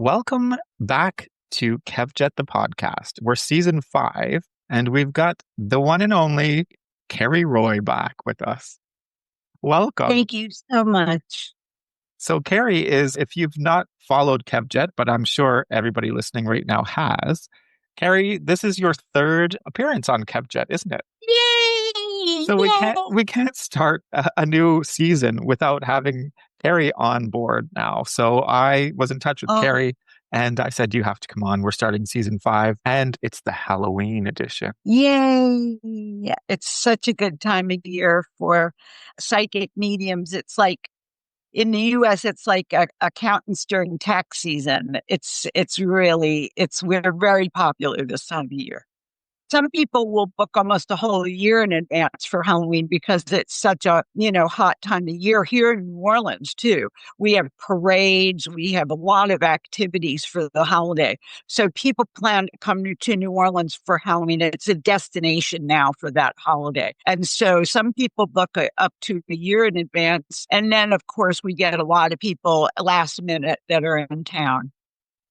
Welcome back to Kevjet the podcast. We're season 5, and we've got the one and only Cari Roy back with us. Welcome. Thank you so much. So Cari is, if you've not followed Kevjet, but I'm sure everybody listening right now has, Cari, this is your 3rd appearance on Kevjet, isn't it? Yay! So Yay! we can't start a new season without having Cari on board now. So I was in touch with Cari and I said, you have to come on. We're starting season 5 and it's the Halloween edition. Yay! It's such a good time of year for psychic mediums. It's like in the US, it's like accountants during tax season. We're very popular this time of year. Some people will book almost a whole year in advance for Halloween because it's such a, hot time of year here in New Orleans too. We have parades. We have a lot of activities for the holiday. So people plan to come to New Orleans for Halloween. It's a destination now for that holiday. And so some people book up to a year in advance. And then, of course, we get a lot of people last minute that are in town.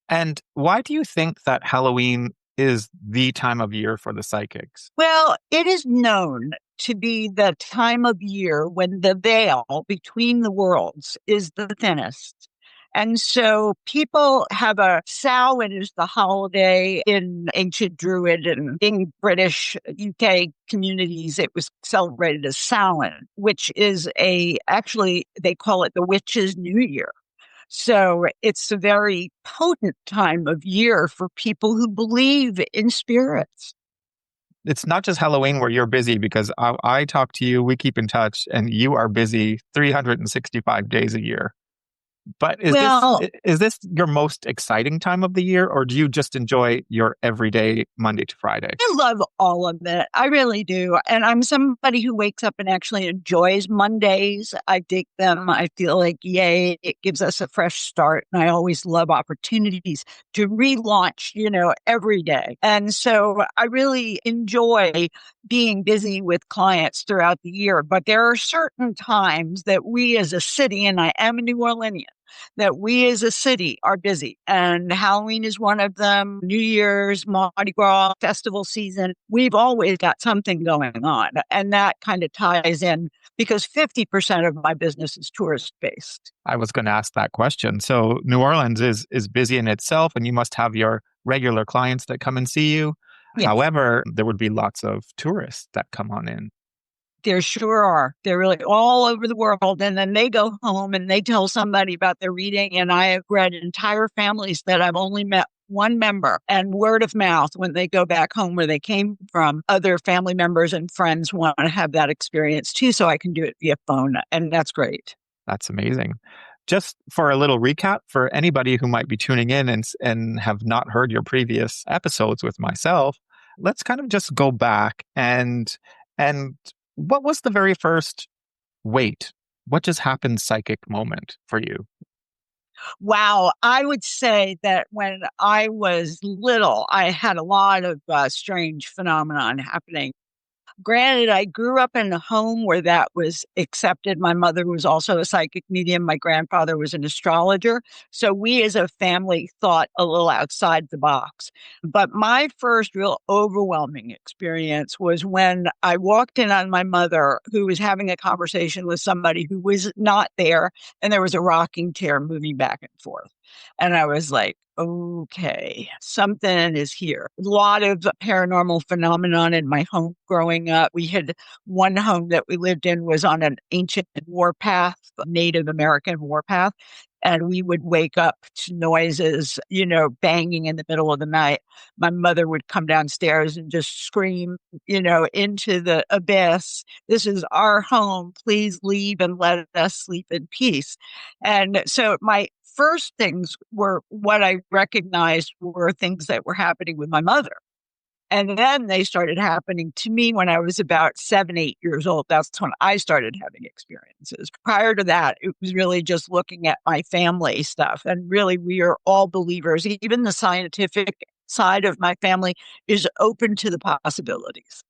And why do you think that Halloween is the time of year for the psychics? Well, it is known to be the time of year when the veil between the worlds is the thinnest. And so people have a Samhain is the holiday in ancient Druid and in British UK communities. It was celebrated as Samhain, which is actually they call it the Witches' New Year. So it's a very potent time of year for people who believe in spirits. It's not just Halloween where you're busy, because I talk to you, we keep in touch, and you are busy 365 days a year. But is this your most exciting time of the year, or do you just enjoy your everyday Monday to Friday? I love all of it. I really do. And I'm somebody who wakes up and actually enjoys Mondays. I dig them. I feel like, yay, it gives us a fresh start. And I always love opportunities to relaunch, every day. And so I really enjoy being busy with clients throughout the year. But there are certain times that we as a city, and I am a New Orleanian, that we as a city are busy. And Halloween is one of them. New Year's, Mardi Gras, festival season. We've always got something going on. And that kind of ties in because 50% of my business is tourist based. I was going to ask that question. So New Orleans is busy in itself, and you must have your regular clients that come and see you. Yes. However, there would be lots of tourists that come on in. There sure are. They're really all over the world. And then they go home and they tell somebody about their reading. And I have read entire families that I've only met one member, and word of mouth when they go back home where they came from, other family members and friends want to have that experience too. So I can do it via phone. And that's great. That's amazing. Just for a little recap for anybody who might be tuning in and have not heard your previous episodes with myself, let's kind of just go back and what was the very first what just happened psychic moment for you? Wow. I would say that when I was little, I had a lot of strange phenomenon happening. Granted, I grew up in a home where that was accepted. My mother was also a psychic medium. My grandfather was an astrologer. So we as a family thought a little outside the box. But my first real overwhelming experience was when I walked in on my mother, who was having a conversation with somebody who was not there, and there was a rocking chair moving back and forth. And I was like, okay, something is here. A lot of paranormal phenomenon in my home growing up. We had one home that we lived in was on an ancient warpath, Native American warpath. And we would wake up to noises, banging in the middle of the night. My mother would come downstairs and just scream, into the abyss. This is our home. Please leave and let us sleep in peace. And so my first things were what I recognized were things that were happening with my mother. And then they started happening to me when I was about 7, 8 years old. That's when I started having experiences. Prior to that, it was really just looking at my family stuff. And really, we are all believers. Even the scientific side of my family is open to the possibilities.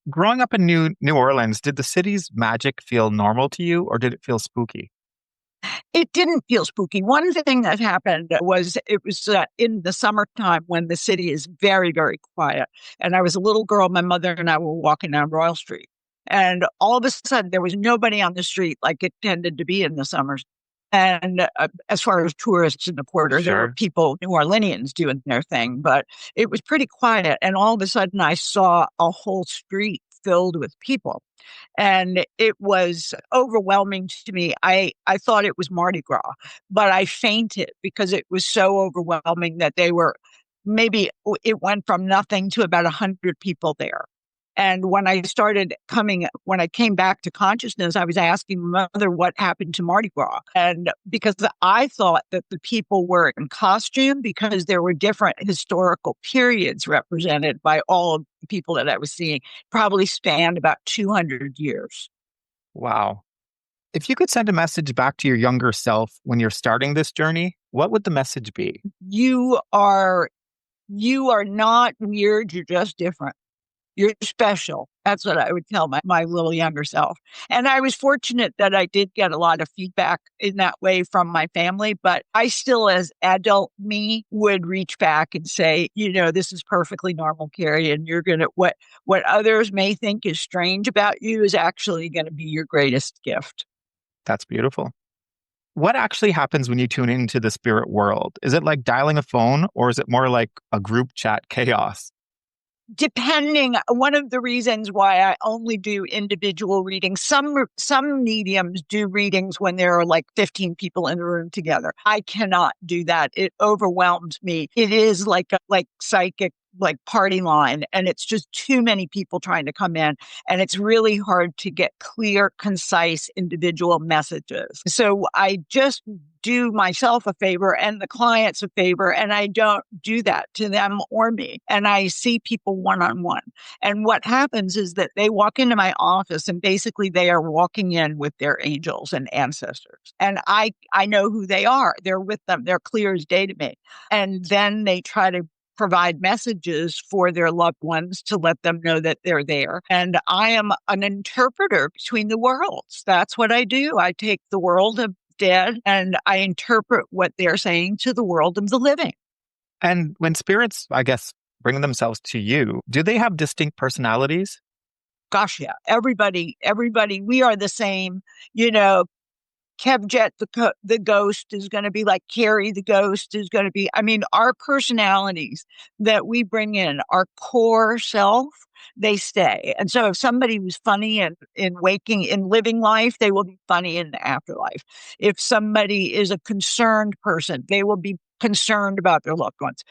Growing up in New Orleans, did the city's magic feel normal to you, or did it feel spooky? It didn't feel spooky. One thing that happened was it was in the summertime when the city is very, very quiet. And I was a little girl. My mother and I were walking down Royal Street. And all of a sudden, there was nobody on the street like it tended to be in the summers. And as far as tourists in the quarter, there were Sure. people, New Orleanians, doing their thing, but it was pretty quiet. And all of a sudden, I saw a whole street filled with people and it was overwhelming to me. I thought it was Mardi Gras, but I fainted because it was so overwhelming that they were maybe it went from nothing to about 100 people there. And when I came back to consciousness, I was asking my mother what happened to Mardi Gras. And because I thought that the people were in costume because there were different historical periods represented by all of the people that I was seeing, probably spanned about 200 years. Wow. If you could send a message back to your younger self when you're starting this journey, what would the message be? You are you are not weird, you're just different. You're special. That's what I would tell my little younger self. And I was fortunate that I did get a lot of feedback in that way from my family, but I still, as adult me, would reach back and say, this is perfectly normal, Cari, and you're going to, what others may think is strange about you is actually going to be your greatest gift. That's beautiful. What actually happens when you tune into the spirit world? Is it like dialing a phone or is it more like a group chat chaos? One of the reasons why I only do individual readings, some mediums do readings when there are like 15 people in a room together. I cannot do that. It overwhelms me. It is like psychic, like party line, and it's just too many people trying to come in, and it's really hard to get clear, concise individual messages. So I just do myself a favor and the clients a favor, and I don't do that to them or me. And I see people one on one. And what happens is that they walk into my office and basically they are walking in with their angels and ancestors. And I know who they are. They're with them. They're clear as day to me. And then they try to provide messages for their loved ones to let them know that they're there. And I am an interpreter between the worlds. That's what I do. I take the world of dead and I interpret what they're saying to the world of the living. And when spirits, I guess, bring themselves to you, do they have distinct personalities? Gosh, yeah. Everybody, we are the same. Kevjet, the ghost, is going to be like Cari, the ghost is going to be. I mean, our personalities that we bring in, our core self, they stay. And so if somebody was funny in living life, they will be funny in the afterlife. If somebody is a concerned person, they will be concerned about their loved ones.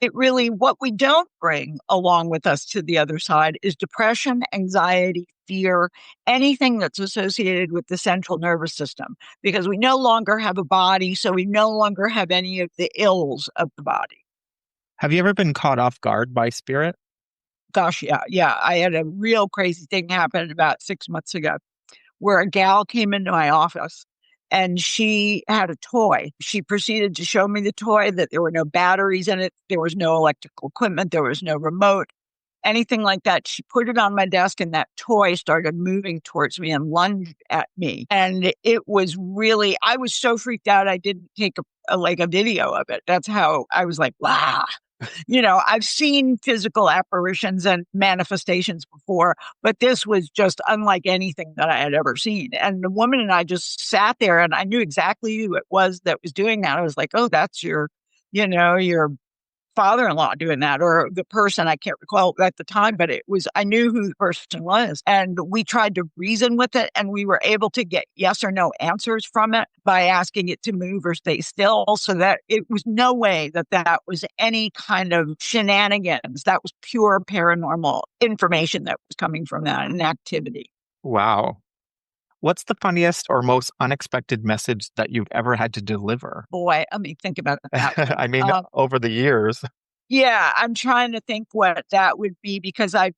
What we don't bring along with us to the other side is depression, anxiety, fear, anything that's associated with the central nervous system, because we no longer have a body. So we no longer have any of the ills of the body. Have you ever been caught off guard by spirit? Gosh, yeah. Yeah. I had a real crazy thing happen about 6 months ago where a gal came into my office and she had a toy. She proceeded to show me the toy, that there were no batteries in it. There was no electrical equipment. There was no remote, anything like that. She put it on my desk and that toy started moving towards me and lunged at me. And it was really, I was so freaked out. I didn't take a video of it. That's how I was like, wow. I've seen physical apparitions and manifestations before, but this was just unlike anything that I had ever seen. And the woman and I just sat there and I knew exactly who it was that was doing that. I was like, oh, that's your father-in-law doing that, or the person, I can't recall at the time, but I knew who the person was. And we tried to reason with it and we were able to get yes or no answers from it by asking it to move or stay still, so that it was no way that was any kind of shenanigans. That was pure paranormal information that was coming from that, an activity. Wow. What's the funniest or most unexpected message that you've ever had to deliver? Boy, let me think about that. I mean, over the years. Yeah, I'm trying to think what that would be, because I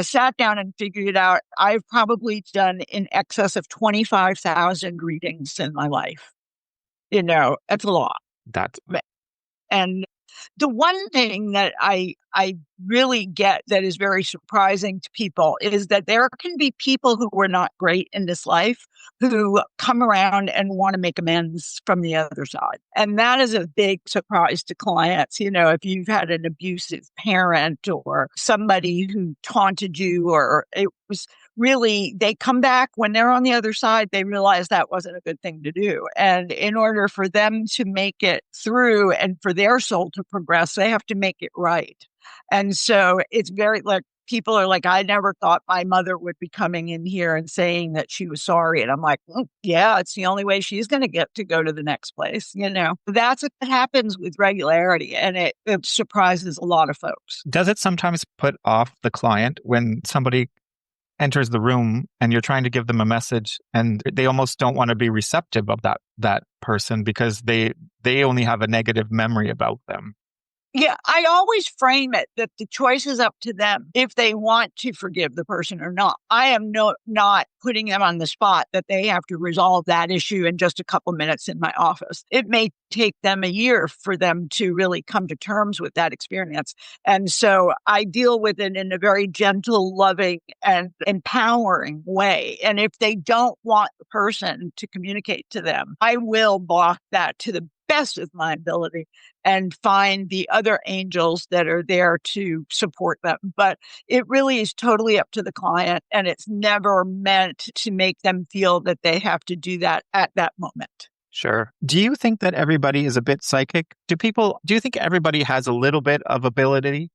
sat down and figured it out. I've probably done in excess of 25,000 readings in my life. That's a lot. That's And The one thing that I really get that is very surprising to people is that there can be people who were not great in this life who come around and want to make amends from the other side. And that is a big surprise to clients. You know, if you've had an abusive parent or somebody who taunted you, or it was really, they come back when they're on the other side, they realize that wasn't a good thing to do. And in order for them to make it through and for their soul to progress, they have to make it right. And so it's very like, people are like, I never thought my mother would be coming in here and saying that she was sorry. And I'm like, yeah, it's the only way she's going to get to go to the next place. You know, that's what happens with regularity. And it surprises a lot of folks. Does it sometimes put off the client when somebody enters the room and you're trying to give them a message and they almost don't want to be receptive of that person because they only have a negative memory about them? Yeah, I always frame it that the choice is up to them if they want to forgive the person or not. I am not putting them on the spot that they have to resolve that issue in just a couple minutes in my office. It may take them a year for them to really come to terms with that experience. And so I deal with it in a very gentle, loving, and empowering way. And if they don't want the person to communicate to them, I will block that to the best of my ability and find the other angels that are there to support them. But it really is totally up to the client, and it's never meant to make them feel that they have to do that at that moment. Sure. Do you think that everybody is a bit psychic? Do you think everybody has a little bit of ability?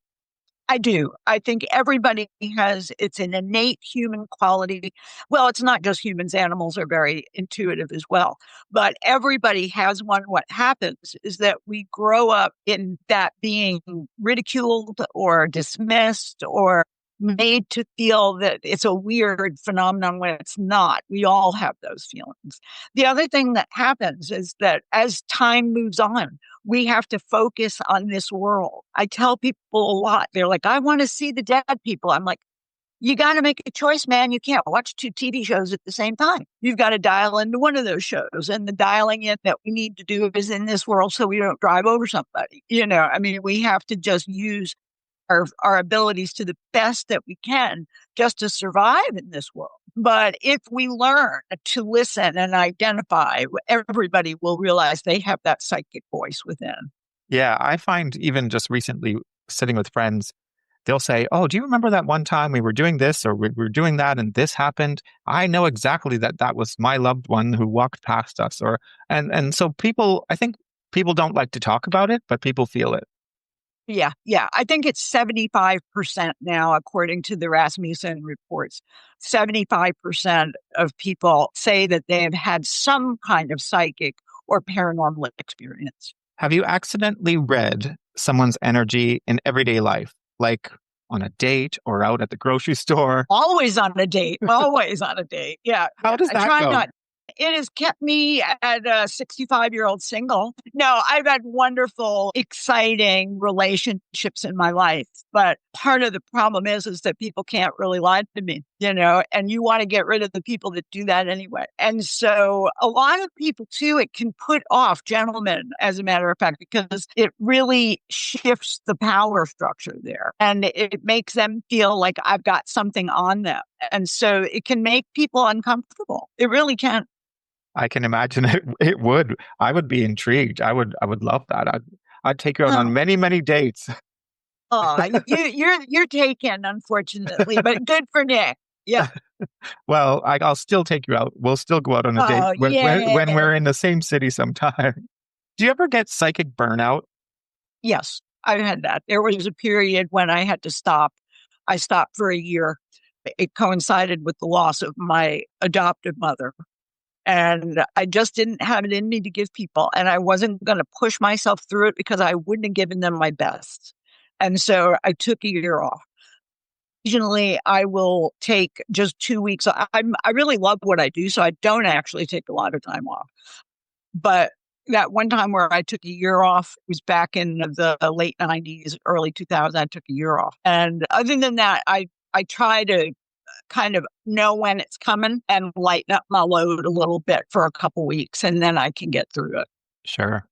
I do. I think everybody has, it's an innate human quality. Well, it's not just humans, animals are very intuitive as well, but everybody has one. What happens is that we grow up in that being ridiculed or dismissed or made to feel that it's a weird phenomenon when it's not. We all have those feelings. The other thing that happens is that as time moves on, we have to focus on this world. I tell people a lot, they're like, I want to see the dead people. I'm like, you got to make a choice, man. You can't watch two TV shows at the same time. You've got to dial into one of those shows. And the dialing in that we need to do is in this world so we don't drive over somebody. You know, I mean, we have to just use our abilities to the best that we can just to survive in this world. But if we learn to listen and identify, everybody will realize they have that psychic voice within. Yeah, I find even just recently sitting with friends, they'll say, "Oh, do you remember that one time we were doing this or we were doing that and this happened? I know exactly that was my loved one who walked past us." Or and so I think people don't like to talk about it, but people feel it. Yeah, yeah. I think it's 75% now, according to the Rasmussen reports. 75% of people say that they have had some kind of psychic or paranormal experience. Have you accidentally read someone's energy in everyday life, like on a date or out at the grocery store? Always on a date, always on a date. Yeah, How yeah. does I that try go? not. It has kept me at a 65-year-old single. No, I've had wonderful, exciting relationships in my life. But part of the problem is that people can't really lie to me, you know, and you want to get rid of the people that do that anyway. And so a lot of people too, it can put off gentlemen, as a matter of fact, because it really shifts the power structure there and it makes them feel like I've got something on them. And so it can make people uncomfortable. It really can. I can imagine it would. I would be intrigued. I would love that. I'd take you out on Oh, many, many dates. you're taken, unfortunately, but good for Nick. Yeah. Well, I'll still take you out. We'll still go out on a date Oh, when yeah. we're in the same city sometime. Do you ever get psychic burnout? Yes, I've had that. There was a period when I had to stop. I stopped for a year. It coincided with the loss of my adoptive mother. And I just didn't have it in me to give people. And I wasn't going to push myself through it because I wouldn't have given them my best. And so I took a year off. Occasionally, I will take just 2 weeks. I really love what I do, so I don't actually take a lot of time off. But that one time where I took a year off was back in the late 90s, early 2000s. I took a year off. And other than that, I try to kind of know when it's coming and lighten up my load a little bit for a couple weeks, and then I can get through it. Sure.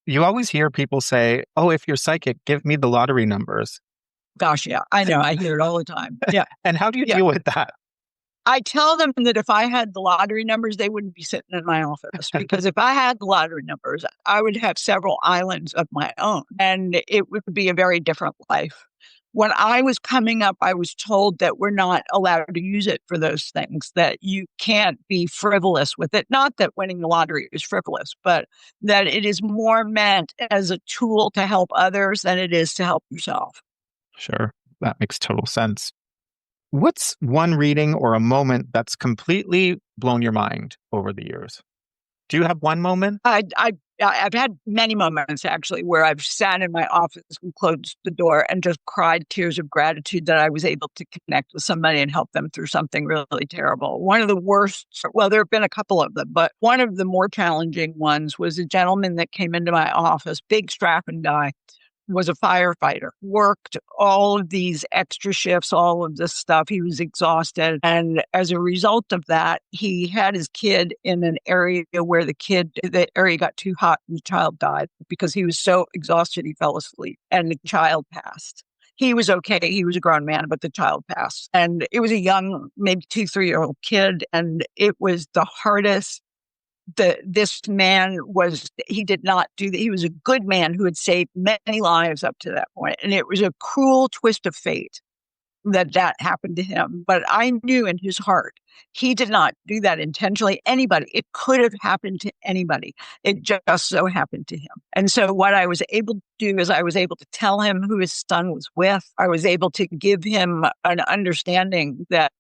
You always hear people say, "Oh, if you're psychic, give me the lottery numbers." Gosh, yeah, I know. I hear it all the time. Yeah. And how do you Yeah. deal with that? I tell them that if I had the lottery numbers, they wouldn't be sitting in my office because if I had the lottery numbers, I would have several islands of my own and it would be a very different life. When I was coming up, I was told that we're not allowed to use it for those things, that you can't be frivolous with it. Not that winning the lottery is frivolous, but that it is more meant as a tool to help others than it is to help yourself. Sure, that makes total sense. What's one reading or a moment that's completely blown your mind over the years? Do you have one moment? I've had many moments actually where I've sat in my office and closed the door and just cried tears of gratitude that I was able to connect with somebody and help them through something really terrible. One of the worst, well, there have been a couple of them, but one of the more challenging ones was a gentleman that came into my office, big strapping guy, was a firefighter, worked all of these extra shifts, all of this stuff. He was exhausted. And as a result of that, he had his kid in an area where the area got too hot and the child died because he was so exhausted he fell asleep and the child passed. He was okay. He was a grown man, but the child passed. And it was a young, maybe 2, 3 year old kid. And it was the hardest this man was, he did not do that. He was a good man who had saved many lives up to that point. And it was a cruel twist of fate that happened to him. But I knew in his heart, he did not do that intentionally. Anybody, it could have happened to anybody. It just so happened to him. And so what I was able to do is I was able to tell him who his son was with. I was able to give him an understanding that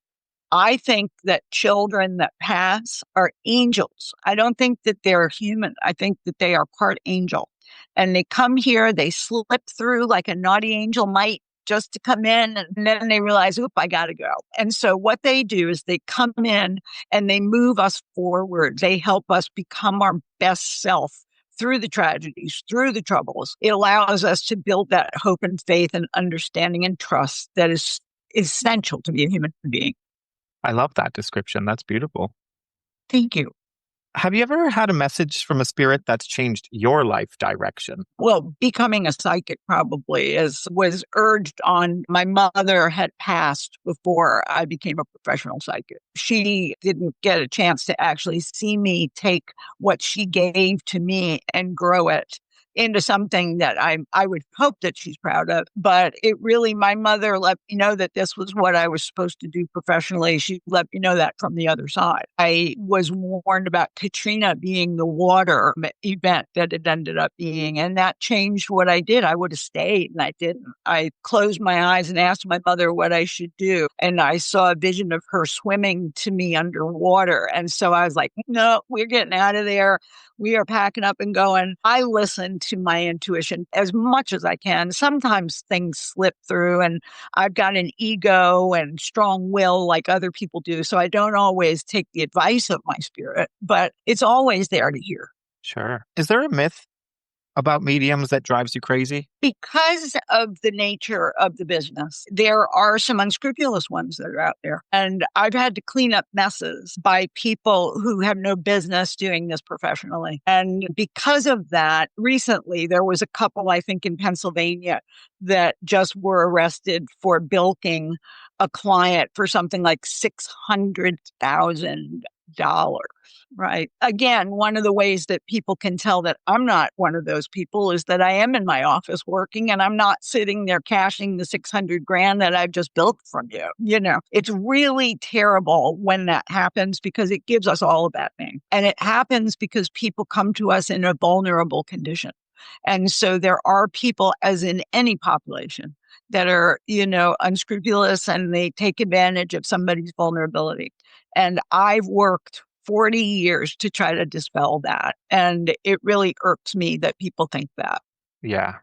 I think that children that pass are angels. I don't think that they're human. I think that they are part angel. And they come here, they slip through like a naughty angel might just to come in, and then they realize, oop, I got to go. And so what they do is they come in and they move us forward. They help us become our best self through the tragedies, through the troubles. It allows us to build that hope and faith and understanding and trust that is essential to be a human being. I love that description. That's beautiful. Thank you. Have you ever had a message from a spirit that's changed your life direction? Well, becoming a psychic probably was urged on. My mother had passed before I became a professional psychic. She didn't get a chance to actually see me take what she gave to me and grow it into something that I would hope that she's proud of. But it really, my mother let me know that this was what I was supposed to do professionally. She let me know that from the other side. I was warned about Katrina being the water event that it ended up being, and that changed what I did. I would have stayed and I didn't. I closed my eyes and asked my mother what I should do. And I saw a vision of her swimming to me underwater. And so I was like, no, we're getting out of there. We are packing up and going. I listen to my intuition as much as I can. Sometimes things slip through, and I've got an ego and strong will like other people do. So I don't always take the advice of my spirit, but it's always there to hear. Sure. Is there a myth about mediums that drives you crazy? Because of the nature of the business, there are some unscrupulous ones that are out there. And I've had to clean up messes by people who have no business doing this professionally. And because of that, recently there was a couple, I think, in Pennsylvania that just were arrested for bilking a client for something like $600,000. Right. Again, one of the ways that people can tell that I'm not one of those people is that I am in my office working and I'm not sitting there cashing the 600 grand that I've just built from you. You know, it's really terrible when that happens because it gives us all a bad name. And it happens because people come to us in a vulnerable condition. And so there are people, as in any population, that are, unscrupulous and they take advantage of somebody's vulnerability. And I've worked 40 years to try to dispel that. And it really irks me that people think that. Yeah.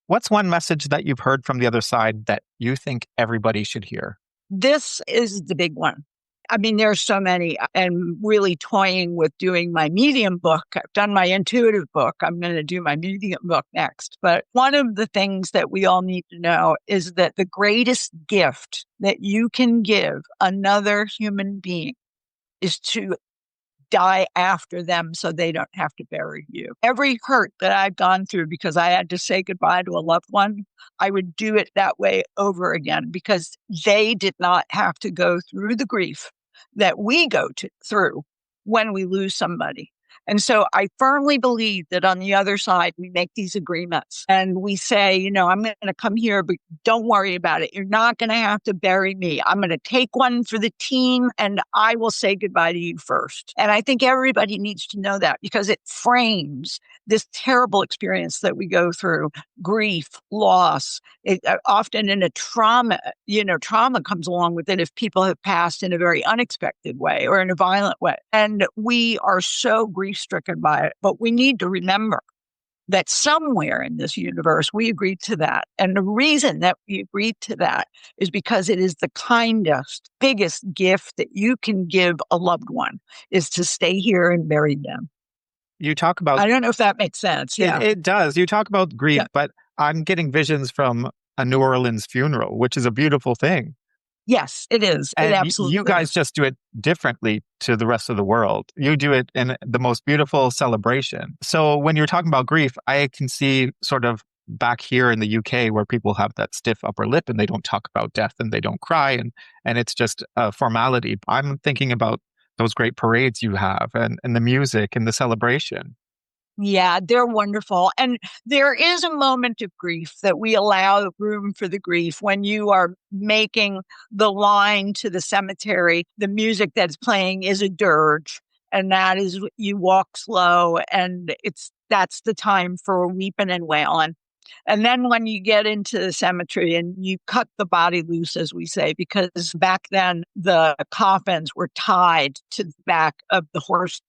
What's one message that you've heard from the other side that you think everybody should hear? This is the big one. I mean, there's so many. I'm really toying with doing my medium book. I've done my intuitive book. I'm going to do my medium book next. But one of the things that we all need to know is that the greatest gift that you can give another human being is to die after them so they don't have to bury you. Every hurt that I've gone through because I had to say goodbye to a loved one, I would do it that way over again because they did not have to go through the grief that we through when we lose somebody. And so I firmly believe that on the other side, we make these agreements and we say, I'm going to come here, but don't worry about it. You're not going to have to bury me. I'm going to take one for the team and I will say goodbye to you first. And I think everybody needs to know that because it frames this terrible experience that we go through, grief, loss, often in a trauma, trauma comes along with it if people have passed in a very unexpected way or in a violent way. And we are so grief stricken by it, but we need to remember that somewhere in this universe, we agreed to that. And the reason that we agreed to that is because it is the kindest, biggest gift that you can give a loved one is to stay here and bury them. You talk about, I don't know if that makes sense. Yeah. it does. You talk about grief, Yeah. but I'm getting visions from a New Orleans funeral, which is a beautiful thing. Yes, it is. It And absolutely you guys is. just do it differently to the rest of the world. You do it in the most beautiful celebration. So when you're talking about grief, I can see sort of back here in the UK where people have that stiff upper lip and they don't talk about death and they don't cry and it's just a formality. I'm thinking about those great parades you have and the music and the celebration. Yeah, they're wonderful. And there is a moment of grief that we allow room for the grief when you are making the line to the cemetery. The music that's playing is a dirge, and that is you walk slow, and that's the time for weeping and wailing. And then when you get into the cemetery and you cut the body loose, as we say, because back then the coffins were tied to the back of the horse,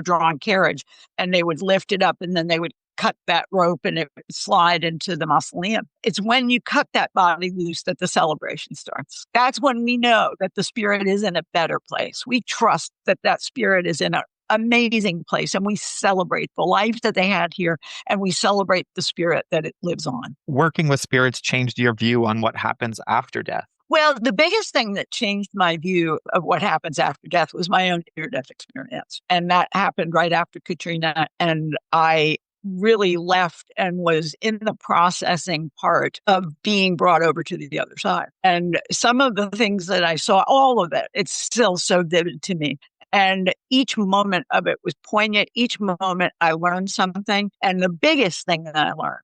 drawn carriage, and they would lift it up and then they would cut that rope and it would slide into the mausoleum. It's when you cut that body loose that the celebration starts. That's when we know that the spirit is in a better place. We trust that that spirit is in an amazing place and we celebrate the life that they had here and we celebrate the spirit that it lives on. Working with spirits changed your view on what happens after death. Well, the biggest thing that changed my view of what happens after death was my own near-death experience. And that happened right after Katrina. And I really left and was in the processing part of being brought over to the other side. And some of the things that I saw, all of it, it's still so vivid to me. And each moment of it was poignant. Each moment I learned something. And the biggest thing that I learned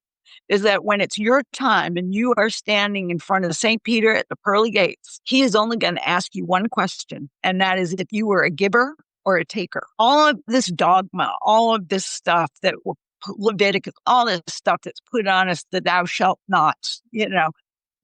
is that when it's your time and you are standing in front of St. Peter at the pearly gates, he is only going to ask you one question. And that is if you were a giver or a taker. All of this dogma, all of this stuff that Leviticus, all this stuff that's put on us, the thou shalt nots,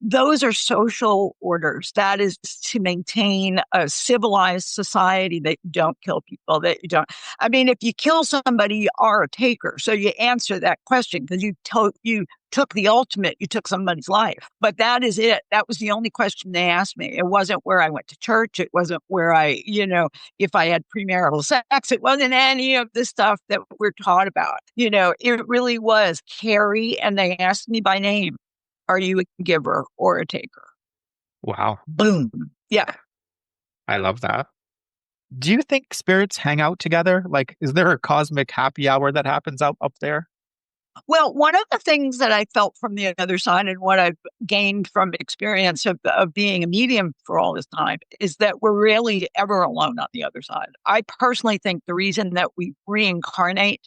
those are social orders. That is to maintain a civilized society that you don't kill people, that you don't. I mean, if you kill somebody, you are a taker. So you answer that question because you took the ultimate, you took somebody's life. But that is it. That was the only question they asked me. It wasn't where I went to church. It wasn't where if I had premarital sex. It wasn't any of the stuff that we're taught about. It really was Cari, and they asked me by name. Are you a giver or a taker? Wow. Boom. Yeah. I love that. Do you think spirits hang out together? Like, is there a cosmic happy hour that happens up there? Well, one of the things that I felt from the other side and what I've gained from experience of being a medium for all this time is that we're rarely ever alone on the other side. I personally think the reason that we reincarnate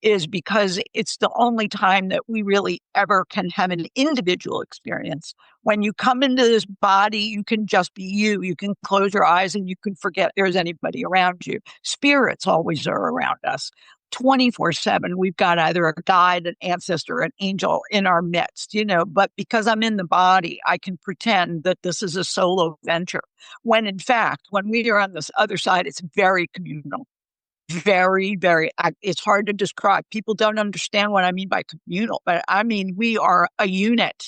is because it's the only time that we really ever can have an individual experience. When you come into this body, you can just be you. You can close your eyes and you can forget there's anybody around you. Spirits always are around us. 24/7, we've got either a guide, an ancestor, an angel in our midst, but because I'm in the body, I can pretend that this is a solo venture. When in fact, when we are on this other side, it's very communal. Very, very, it's hard to describe. People don't understand what I mean by communal, but I mean, we are a unit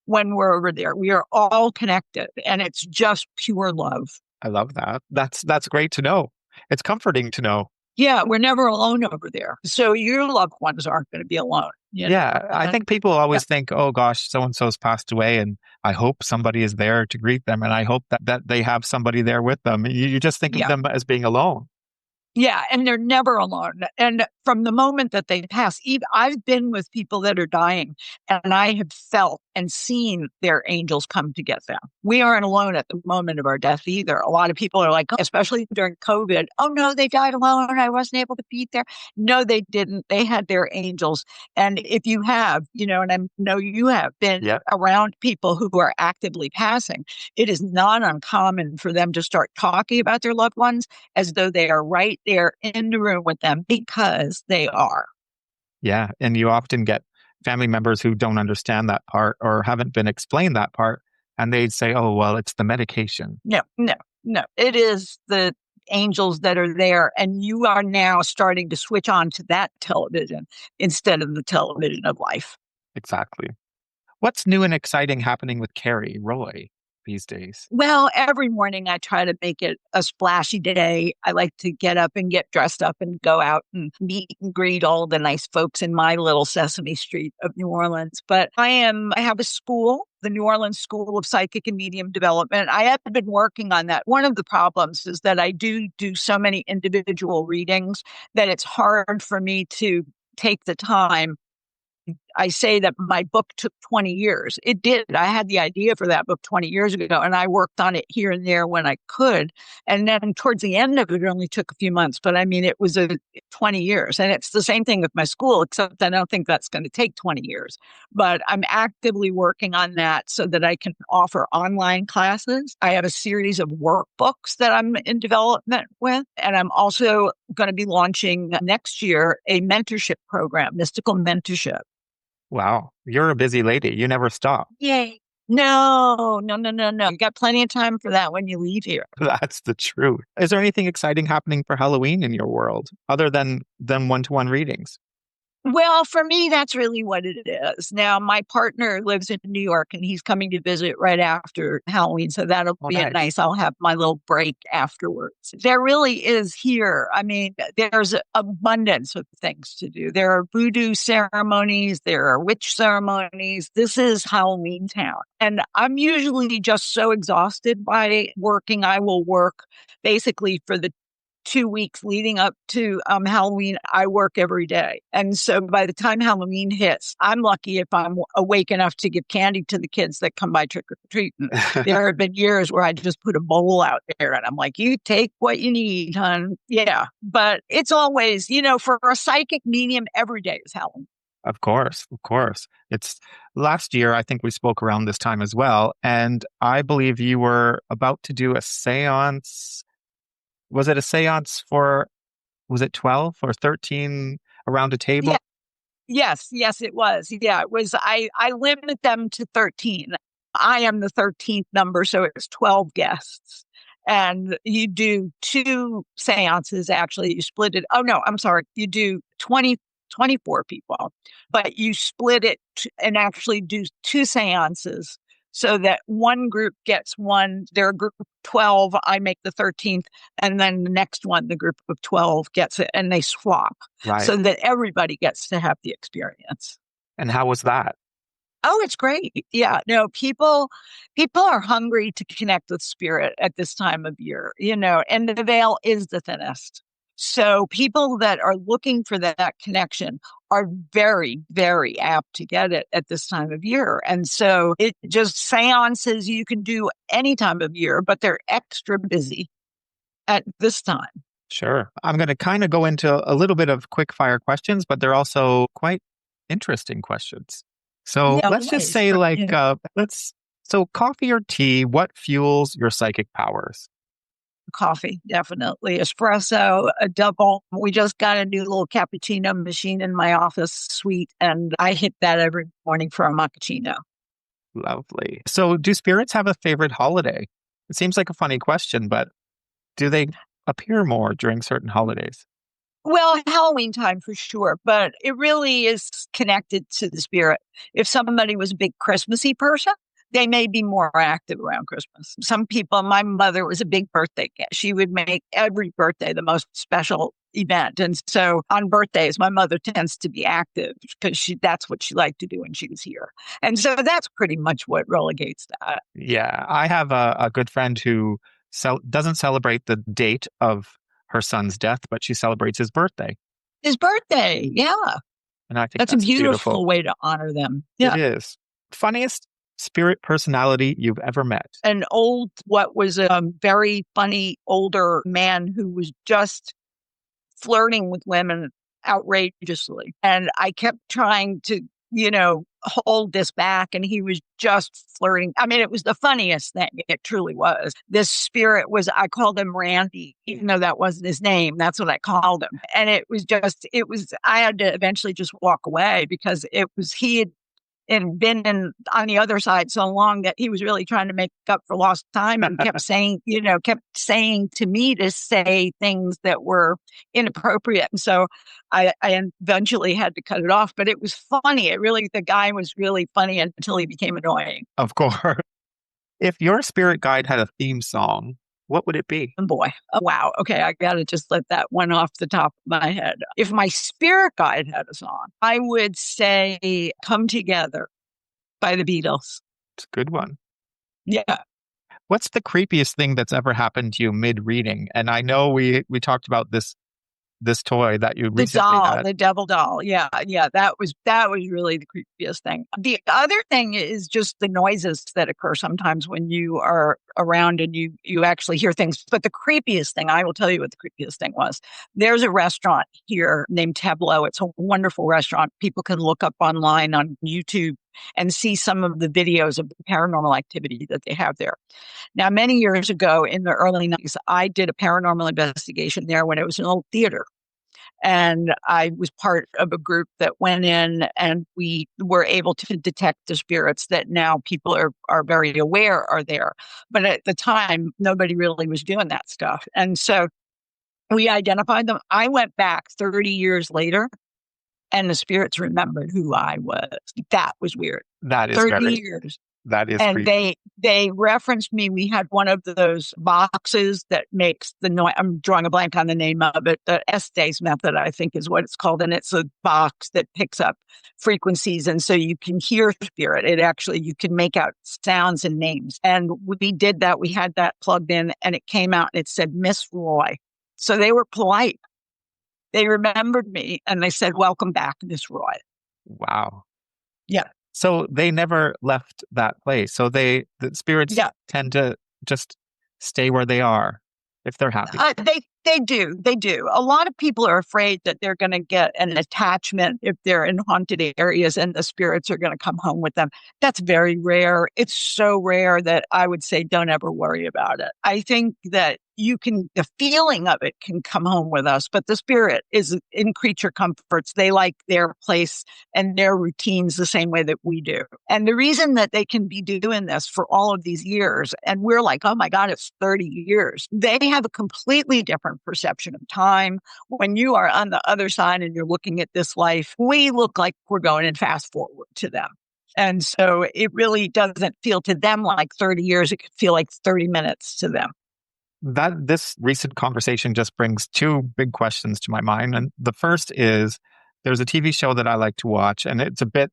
when we're over there. We are all connected and it's just pure love. I love that. That's great to know. It's comforting to know. Yeah, we're never alone over there. So your loved ones aren't going to be alone. Yeah, I think people always think, oh gosh, so-and-so's passed away and I hope somebody is there to greet them and I hope that they have somebody there with them. You just think of them as being alone. Yeah, and they're never alone. And from the moment that they pass, even I've been with people that are dying, and I have felt and seen their angels come to get them. We aren't alone at the moment of our death either. A lot of people are like, especially during COVID, oh no, they died alone. I wasn't able to be there. No, they didn't. They had their angels. And if you have, and I know you have been Yeah, around people who are actively passing, it is not uncommon for them to start talking about their loved ones as though they are right there in the room with them because they are. yeah. And you often get family members who don't understand that part or haven't been explained that part. And they'd say, oh, well, it's the medication. No, no, no. It is the angels that are there. And you are now starting to switch on to that television instead of the television of life. Exactly. What's new and exciting happening with Cari Roy these days? Well, every morning I try to make it a splashy day. I like to get up and get dressed up and go out and meet and greet all the nice folks in my little Sesame Street of New Orleans. But I have a school, the New Orleans School of Psychic and Medium Development. I have been working on that. One of the problems is that I do so many individual readings that it's hard for me to take the time. I say that my book took 20 years. It did. I had the idea for that book 20 years ago, and I worked on it here and there when I could. And then towards the end of it, it only took a few months. But I mean, it was 20 years. And it's the same thing with my school, except I don't think that's going to take 20 years. But I'm actively working on that so that I can offer online classes. I have a series of workbooks that I'm in development with. And I'm also going to be launching next year a mentorship program, mystical mentorship. Wow, you're a busy lady. You never stop. Yay. No, no, no, no, no. You got plenty of time for that when you leave here. That's the truth. Is there anything exciting happening for Halloween in your world other than one-to-one readings? Well, for me, that's really what it is. Now, my partner lives in New York and he's coming to visit right after Halloween. So that'll Oh, be a nice. nice. I'll have my little break afterwards. There really is here. I mean, there's abundance of things to do. There are voodoo ceremonies, there are witch ceremonies. This is Halloween town. And I'm usually just so exhausted by working. I will work basically for the 2 weeks leading up to Halloween, I work every day. And so by the time Halloween hits, I'm lucky if I'm awake enough to give candy to the kids that come by trick or treating. There have been years where I just put a bowl out there and I'm like, you take what you need, hon. Yeah. But it's always, for a psychic medium, every day is Halloween. Of course, of course. It's last year, I think we spoke around this time as well. And I believe you were about to do a seance. Was it a seance for, was it 12 or 13 around a Yeah. table? Yes, yes, it was. Yeah, it was. I limit them to 13. I am the 13th number, so it's 12 guests. And you do two seances, actually. You split it. Oh, no, I'm sorry. You do 24 people, but you split it and actually do two seances so that one group gets one. They're a group of 12. I make the 13th. And then the next one, the group of 12 gets it and they swap Right. so that everybody gets to have the experience. And how was that? Oh, it's great. Yeah. No, people are hungry to connect with spirit at this time of year, and the veil is the thinnest. So people that are looking for that connection are very, very apt to get it at this time of year. And so it just seances you can do any time of year, but they're extra busy at this time. Sure. I'm going to kind of go into a little bit of quick fire questions, but they're also quite interesting questions. So Yeah, let's just always. say, so coffee or tea, what fuels your psychic powers? Coffee, definitely. Espresso, a double. We just got a new little cappuccino machine in my office suite, and I hit that every morning for a macchiato. Lovely. So do spirits have a favorite holiday? It seems like a funny question, but do they appear more during certain holidays? Well, Halloween time for sure, but it really is connected to the spirit. If somebody was a big Christmassy person, they may be more active around Christmas. Some people, my mother was a big birthday gal. She would make every birthday the most special event. And so on birthdays, my mother tends to be active because that's what she liked to do when she was here. And so that's pretty much what relegates that. Yeah, I have a good friend who doesn't celebrate the date of her son's death, but she celebrates his birthday. His birthday. Yeah. And I think That's a that's beautiful. beautiful way to honor them. It Yeah. is. Funniest spirit personality you've ever met? An old, what was a very funny older man who was just flirting with women outrageously. And I kept trying to, hold this back. And he was just flirting. I mean, it was the funniest thing. It truly was. This spirit was, I called him Randy, even though that wasn't his name. That's what I called him. And I had to eventually just walk away because he had and been on the other side so long that he was really trying to make up for lost time and kept saying to me to say things that were inappropriate. And so I eventually had to cut it off, but it was funny. The guy was really funny until he became annoying. Of course. If your spirit guide had a theme song, what would it be? Oh boy. Oh, wow. Okay. I got to just let that one off the top of my head. If my spirit guide had a song, I would say Come Together by the Beatles. It's a good one. Yeah. What's the creepiest thing that's ever happened to you mid-reading? And I know we talked about this toy that you The recently doll, had. the devil doll. Yeah. Yeah. That was really the creepiest thing. The other thing is just the noises that occur sometimes when you are around and you actually hear things. But the creepiest thing, I will tell you what the creepiest thing was. There's a restaurant here named Tableau. It's a wonderful restaurant. People can look up online on YouTube and see some of the videos of the paranormal activity that they have there. Now, many years ago in the early 90s, I did a paranormal investigation there when it was an old theater. And I was part of a group that went in and we were able to detect the spirits that now people are very aware are there. But at the time, nobody really was doing that stuff. And so we identified them. I went back 30 years later and the spirits remembered who I was. That was weird. That is 30 very, years. that is And creepy. they referenced me. We had one of those boxes that makes the noise. I'm drawing a blank on the name of it. The Estes method, I think, is what it's called. And it's a box that picks up frequencies. And so you can hear spirit. You can make out sounds and names. And we did that. We had that plugged in and it came out and it said Miss Roy. So they were polite. They remembered me and they said, welcome back, Miss Roy. Wow. Yeah. So they never left that place. So the spirits Yeah. tend to just stay where they are if they're happy. They do. They do. A lot of people are afraid that they're going to get an attachment if they're in haunted areas and the spirits are going to come home with them. That's very rare. It's so rare that I would say don't ever worry about it. I think that the feeling of it can come home with us, but the spirit is in creature comforts. They like their place and their routines the same way that we do. And the reason that they can be doing this for all of these years, and we're like, oh my God, it's 30 years. They have a completely different perception of time. When you are on the other side and you're looking at this life, we look like we're going in fast forward to them. And so it really doesn't feel to them like 30 years. It could feel like 30 minutes to them. This recent conversation just brings two big questions to my mind. And the first is there's a TV show that I like to watch, and it's a bit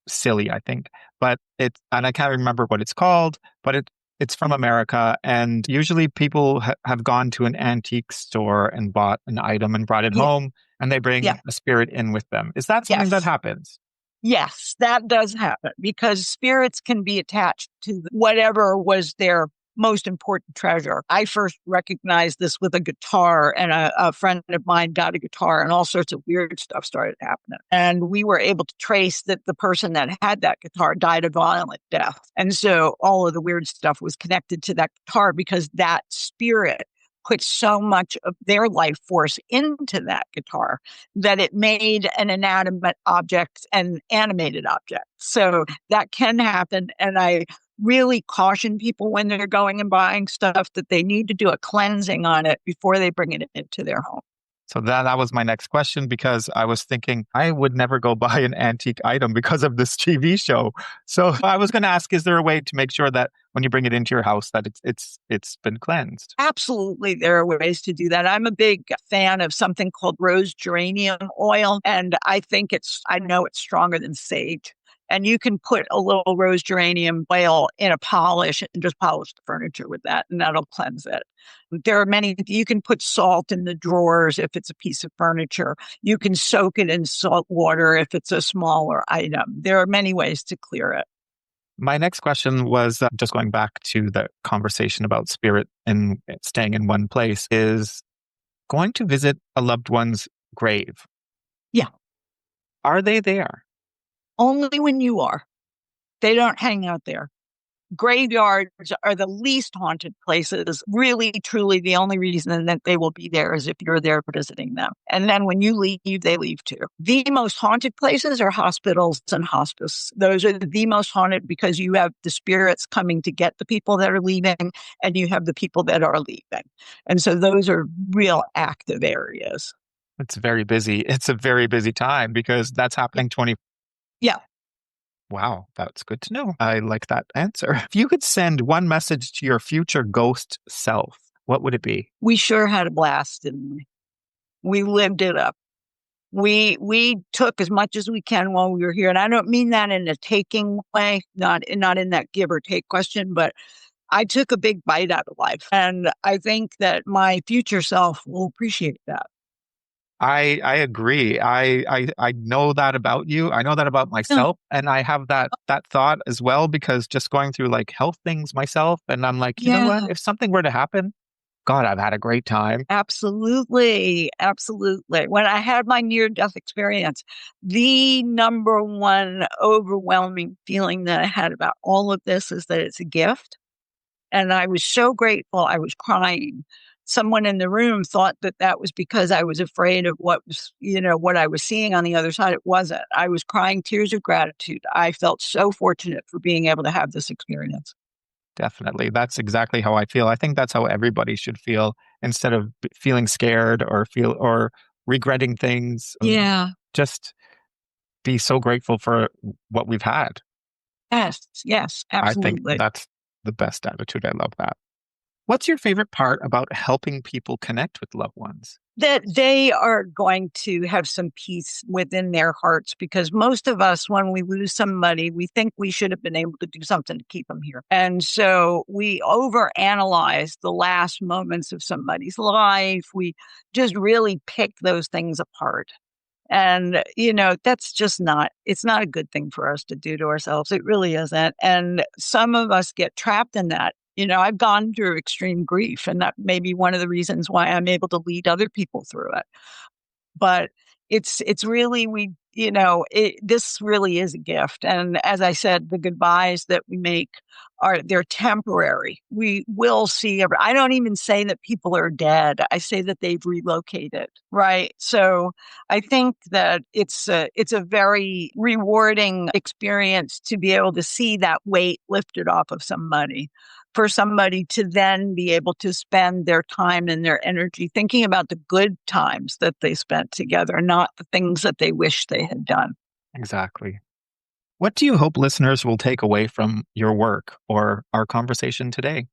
silly, I think, and I can't remember what it's called, but it's from America. And usually people have gone to an antique store and bought an item and brought it home, and they bring a spirit in with them. Is that something that happens? Yes, that does happen because spirits can be attached to whatever was their most important treasure. I first recognized this with a guitar, and a friend of mine got a guitar and all sorts of weird stuff started happening. And we were able to trace that the person that had that guitar died a violent death. And so all of the weird stuff was connected to that guitar because that spirit put so much of their life force into that guitar that it made an inanimate object an animated object. So that can happen. And I really caution people when they're going and buying stuff that they need to do a cleansing on it before they bring it into their home. So that was my next question, because I was thinking I would never go buy an antique item because of this TV show. So I was going to ask, is there a way to make sure that when you bring it into your house that it's been cleansed. Absolutely, there are ways to do that. I'm a big fan of something called rose geranium oil, and I know it's stronger than sage. And you can put a little rose geranium oil in a polish and just polish the furniture with that, and that'll cleanse it. There are many, you can put salt in the drawers if it's a piece of furniture. You can soak it in salt water if it's a smaller item. There are many ways to clear it. My next question was just going back to the conversation about spirit and staying in one place is going to visit a loved one's grave. Yeah, Are they there? only when you are. They don't hang out there. Graveyards are the least haunted places. Really, truly, the only reason that they will be there is if you're there visiting them. And then when you leave, they leave too. The most haunted places are hospitals and hospice. Those are the most haunted because you have the spirits coming to get the people that are leaving, and you have the people that are leaving. And so those are real active areas. It's very busy. It's a very busy time because that's Yeah. happening 20. Yeah. Wow, that's good to know. I like that answer. If you could send one message to your future ghost self, what would it be? We sure had a blast, didn't we? We lived it up. We took as much as we can while we were here. And I don't mean that in a taking way, not in that give or take question, but I took a big bite out of life. And I think that my future self will appreciate that. I agree. I know that about you. I know that about Yeah. myself, and I have that thought as well because just going through like health things myself, and I'm like, you know what? Yeah, If something were to happen, God, I've had a great time. absolutely. Absolutely. When I had my near death experience, the number one overwhelming feeling that I had about all of this is that it's a gift. And I was so grateful. I was crying. Someone in the room thought that that was because I was afraid of what I was seeing on the other side. It wasn't. I was crying tears of gratitude. I felt so fortunate for being able to have this experience. Definitely. That's exactly how I feel. I think that's how everybody should feel instead of feeling scared or regretting things. Yeah. Just be so grateful for what we've had. Yes. Yes. I think Absolutely. that's the best attitude. I love that. What's your favorite part about helping people connect with loved ones? That they are going to have some peace within their hearts because most of us, when we lose somebody, we think we should have been able to do something to keep them here. And so we overanalyze the last moments of somebody's life. We just really pick those things apart. And, that's just it's not a good thing for us to do to ourselves. It really isn't. And some of us get trapped in that. I've gone through extreme grief, and that may be one of the reasons why I'm able to lead other people through it. But it's really this really is a gift. And as I said, the goodbyes that we make they're temporary. We will see I don't even say that people are dead. I say that they've relocated, right? So I think that it's a very rewarding experience to be able to see that weight lifted off of somebody, for somebody to then be able to spend their time and their energy thinking about the good times that they spent together, not the things that they wish they had done. Exactly. What do you hope listeners will take away from your work or our conversation today?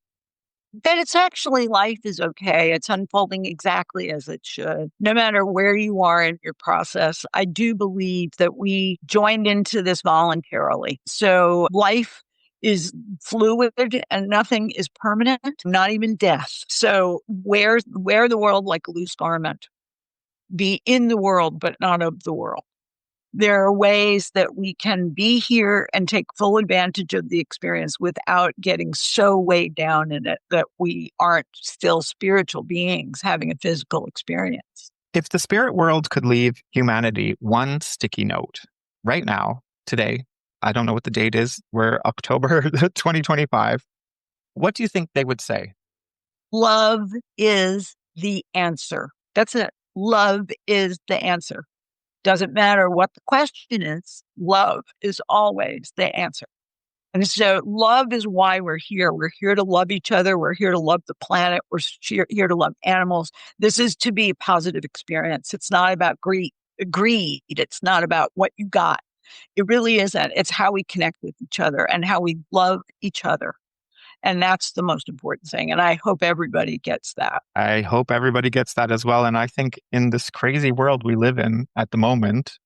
That it's actually life is okay. It's unfolding exactly as it should, no matter where you are in your process. I do believe that we joined into this voluntarily. So life is fluid and nothing is permanent, not even death. So wear the world like a loose garment. Be in the world, but not of the world. There are ways that we can be here and take full advantage of the experience without getting so weighed down in it that we aren't still spiritual beings having a physical experience. If the spirit world could leave humanity one sticky note right now, today, I don't know what the date is, we're October 2025. What do you think they would say? Love is the answer. That's it. Love is the answer. Doesn't matter what the question is, love is always the answer. And so love is why we're here. We're here to love each other. We're here to love the planet. We're here to love animals. This is to be a positive experience. It's not about greed. It's not about what you got. It really isn't. It's how we connect with each other and how we love each other. And that's the most important thing. And I hope everybody gets that. I hope everybody gets that as well. And I think in this crazy world we live in at the moment,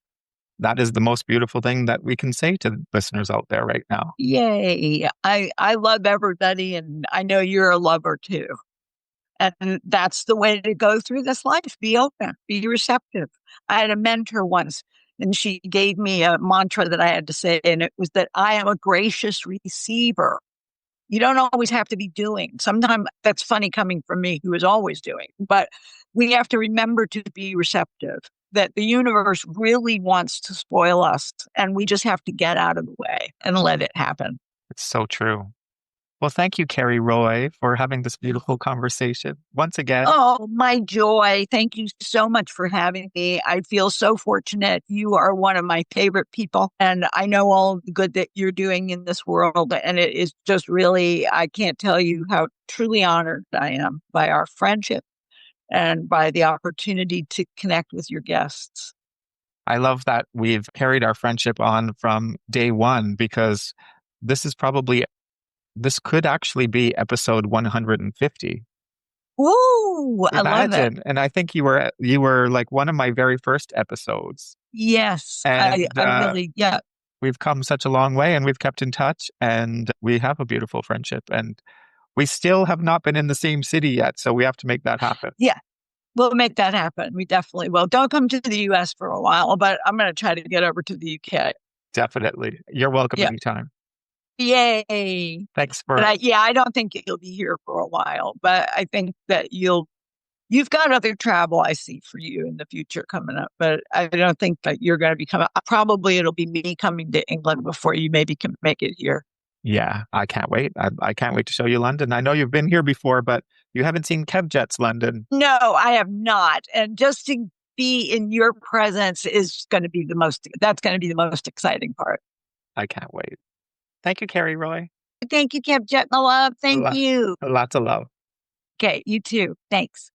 that is the most beautiful thing that we can say to listeners out there right now. Yay. I love everybody, and I know you're a lover too. And that's the way to go through this life. Be open, be receptive. I had a mentor once, and she gave me a mantra that I had to say, and it was that I am a gracious receiver. You don't always have to be doing. Sometimes that's funny coming from me, who is always doing, but we have to remember to be receptive, that the universe really wants to spoil us, and we just have to get out of the way and let it happen. It's so true. Well, thank you, Cari Roy, for having this beautiful conversation once again. Oh, my joy. Thank you so much for having me. I feel so fortunate. You are one of my favorite people, and I know all the good that you're doing in this world. And it is just really, I can't tell you how truly honored I am by our friendship and by the opportunity to connect with your guests. I love that we've carried our friendship on from day one because this is probably, this could actually be episode 150. Ooh, I love it. Imagine. And I think you were like one of my very first episodes. Yes, And I really, yeah, we've come such a long way and we've kept in touch and we have a beautiful friendship. And we still have not been in the same city yet. So we have to make that happen. yeah. We'll make that happen. We definitely will. Don't come to the US for a while, but I'm going to try to get over to the UK. Definitely. You're welcome Yeah. anytime. Yay. Thanks But for, I don't think you'll be here for a while, but I think that you've got other travel I see for you in the future coming up, but I don't think that you're going to be coming. Probably it'll be me coming to England before you maybe can make it here. yeah, I can't wait. I can't wait to show you London. I know you've been here before, but you haven't seen Kevjet's London. No, I have not. And just to be in your presence is going to be that's going to be the most exciting part. I can't wait. Thank you, Cari Roy. Thank you, Kevjet, my love. Thank you. Lots of love. Okay, you too. Thanks.